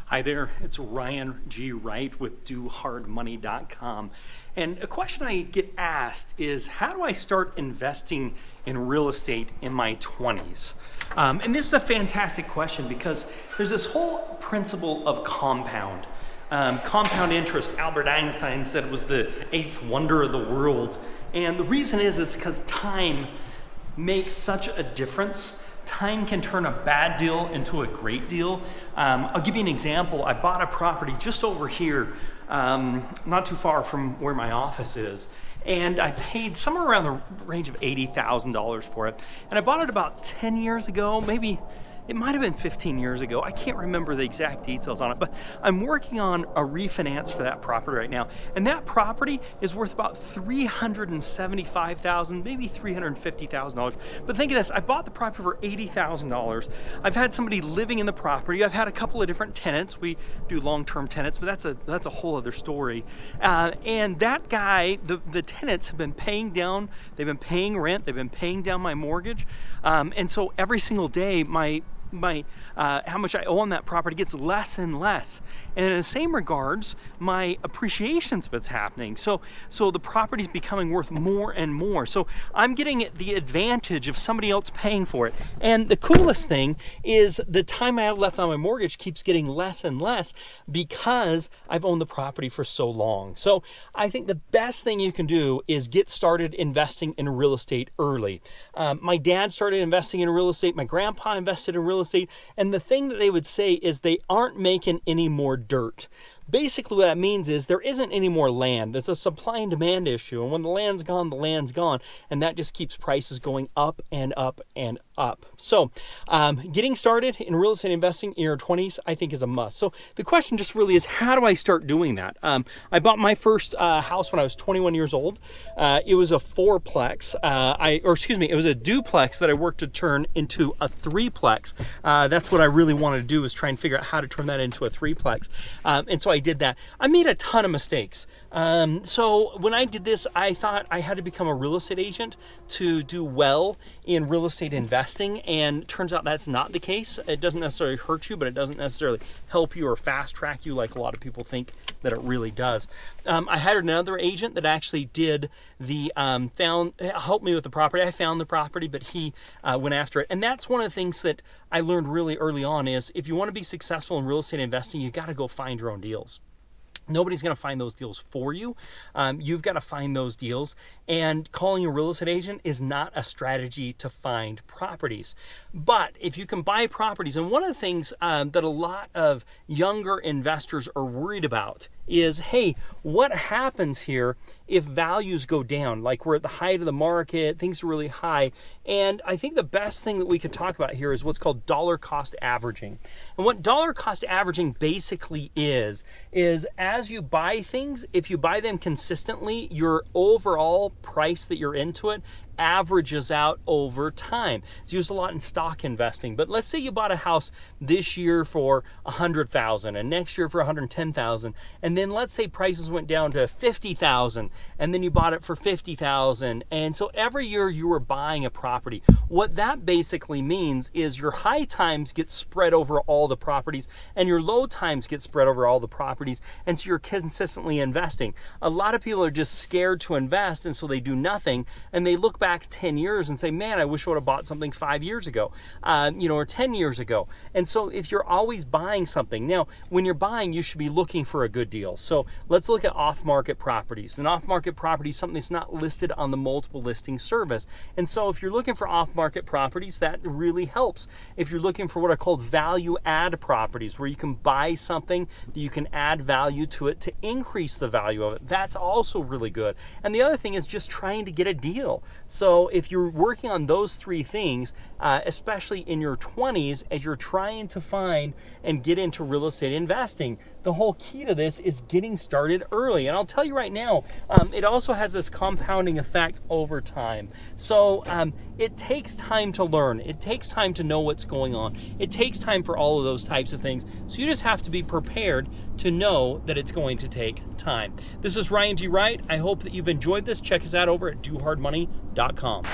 Hi there, it's Ryan G. Wright with DoHardMoney.com. And a question I get asked is, how do I start investing in real estate in my 20s? And this is a fantastic question because there's this whole principle of compound. Compound interest, Albert Einstein said, was the eighth wonder of the world. And the reason is because time makes such a difference. Time can turn a bad deal into a great deal. I'll give you an example. I bought a property just over here, not too far from where my office is, and I paid somewhere around the range of $80,000 for it. And I bought it about 10 years ago, maybe it might have been 15 years ago. I can't remember the exact details on it, but I'm working on a refinance for that property right now. And that property is worth about $375,000, maybe $350,000. But think of this, I bought the property for $80,000. I've had somebody living in the property. I've had a couple of different tenants. We do long-term tenants, but that's a whole other story. And that guy, the tenants have been paying down, they've been paying rent, they've been paying down my mortgage. And so every single day, my how much I owe on that property gets less and less. And in the same regards, my appreciation's been happening. So the property's becoming worth more and more. So I'm getting the advantage of somebody else paying for it. And the coolest thing is the time I have left on my mortgage keeps getting less and less because I've owned the property for so long. So I think the best thing you can do is get started investing in real estate early. My dad started investing in real estate. My grandpa invested in real estate, and the thing that they would say is they aren't making any more dirt. Basically what that means is there isn't any more land. It's a supply and demand issue, and when the land's gone, and that just keeps prices going up and up and up. So getting started in real estate investing in your 20s, I think, is a must. So the question just really is, how do I start doing that? I bought my first house when I was 21 years old. It was a fourplex. It was a duplex that I worked to turn into a threeplex. That's what I really wanted to do, was try and figure out how to turn that into a threeplex. And so I did that. I made a ton of mistakes. So when I did this, I thought I had to become a real estate agent to do well in real estate investing, and turns out that's not the case. It doesn't necessarily hurt you, but it doesn't necessarily help you or fast track you like a lot of people think that it really does. I hired another agent that actually did helped me with the property. I found the property, but he went after it. And that's one of the things that I learned really early on is, if you want to be successful in real estate investing, you got to go find your own deals. Nobody's going to find those deals for you. You've got to find those deals, and calling a real estate agent is not a strategy to find properties. But if you can buy properties, and one of the things that a lot of younger investors are worried about is, hey, what happens here if values go down? Like, we're at the height of the market, things are really high. And I think the best thing that we could talk about here is what's called dollar cost averaging. And what dollar cost averaging basically is as you buy things, if you buy them consistently, your overall price that you're into it averages out over time. It's used a lot in stock investing, but let's say you bought a house this year for $100,000 and next year for $110,000, and then let's say prices went down to $50,000, and then you bought it for $50,000, and so every year you were buying a property. What that basically means is your high times get spread over all the properties, and your low times get spread over all the properties, and so you're consistently investing. A lot of people are just scared to invest, and so they do nothing, and they look back 10 years and say, man, I wish I would have bought something 5 years ago, or 10 years ago. And so if you're always buying something, now when you're buying, you should be looking for a good deal. So let's look at off-market properties. An off-market property is something that's not listed on the multiple listing service. And so if you're looking for off-market properties, that really helps. If you're looking for what are called value add properties, where you can buy something that you can add value to it to increase the value of it, that's also really good. And the other thing is just trying to get a deal. So if you're working on those three things, especially in your 20s, as you're trying to find and get into real estate investing, the whole key to this is getting started early. And I'll tell you right now, it also has this compounding effect over time. So it takes time to learn. It takes time to know what's going on. It takes time for all of those types of things. So you just have to be prepared to know that it's going to take time. This is Ryan G. Wright. I hope that you've enjoyed this. Check us out over at DoHardMoney.com.